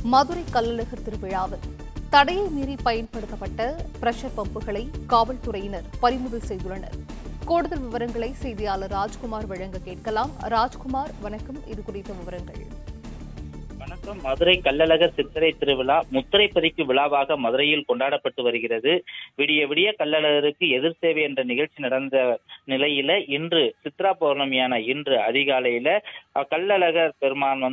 மதுரை கள்ளழகர் திருவிழாவில் தடையை மீறி பயன்படுத்தப்பட்ட பிரஷர் பம்புகளை காவல்துறையினர் பறிமுதல் செய்துள்ளனர். கூடுதல் விவரங்களை செய்தியாளர் ராஜ்குமார் வழங்க கேட்கலாம். ராஜ்குமார், வணக்கம். இது குறித்த விவரங்கள். வணக்கம். மதுரை கள்ளழகர் சித்திரை திருவிழா முத்திரை பதிக்கு விழாவாக மதுரையில் கொண்டாடப்பட்டு வருகிறது. விடிய விடிய கள்ளழகருக்கு எதிர் சேவை என்ற நிகழ்ச்சி நடந்த நிலையில இன்று சித்ரா பௌர்ணமியான இன்று அதிகாலையில கள்ளழகர் பெருமான்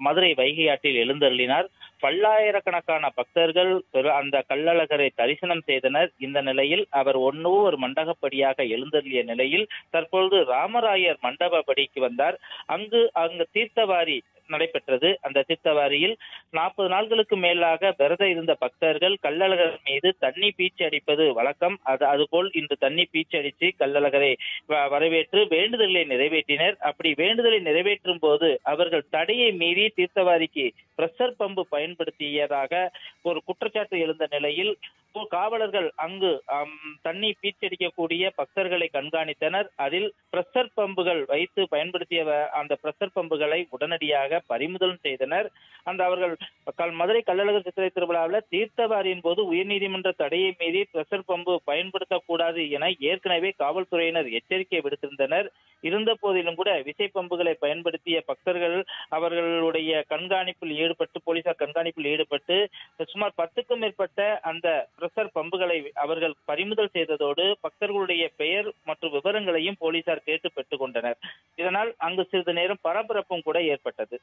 மதுரை வைகை ஆற்றில் எழுந்தருளினார். பல்லாயிரக்கணக்கான பக்தர்கள் அந்த கள்ளழகரை தரிசனம் செய்தனர். இந்த நிலையில் அவர் ஒரு மண்டகப்படியாக எழுந்தருளிய நிலையில் தற்பொழுது ராமராயர் மண்டபப்படிக்கு வந்தார். அங்கு தீர்த்தவாரி நடைபெற்றது. அந்த தீர்த்தவாரியில் 40 நாட்களுக்கு மேலாக விரதம் இருந்த பக்தர்கள் கள்ளழகர் மீது தண்ணி பீச்சி அடிப்பது வழக்கம். அதுபோல் இன்று தண்ணி பீச்சி அடித்து கள்ளழகரை வரவேற்று வேண்டுதலை நிறைவேற்றினர். அப்படி வேண்டுதலை நிறைவேற்றும் போது அவர்கள் தடையை மீறி தீர்த்தவாரிக்கு பிரஷர் பம்பு பயன்படுத்தியதாக ஒரு குற்றச்சாட்டு எழுந்த நிலையில் காவலர்கள் அங்கு தண்ணி பீச்சடிக்கக்கூடிய பக்தர்களை கண்காணித்தனர். அதில் பிரஷர் பம்புகள் வைத்து பயன்படுத்திய அந்த பிரஷர் பம்புகளை உடனடியாக பறிமுதல் செய்தனர். அவர்கள் மதுரை கள்ளழகர் சித்திரை திருவிழாவில் தீர்த்தவாரியின் போது உயர்நீதிமன்ற தடையை மீறி பிரஷர் பம்பு பயன்படுத்தக்கூடாது என ஏற்கனவே காவல்துறையினர் எச்சரிக்கை விடுத்திருந்தனர். இருந்த போதிலும் கூட விசை பம்புகளை பயன்படுத்திய பக்தர்கள் அவர்களுடைய போலீசார் கண்காணிப்பில் ஈடுபட்டு சுமார் 10க்கும் மேற்பட்ட அந்த பிரஷர் பம்புகளை அவர்கள் பறிமுதல் செய்ததோடு பக்தர்களுடைய பெயர் மற்றும் விவரங்களையும் போலீசார் கேட்டு பெற்றுக் கொண்டனர். இதனால் அங்கு சிறிது நேரம் பரபரப்பும் கூட ஏற்பட்டது.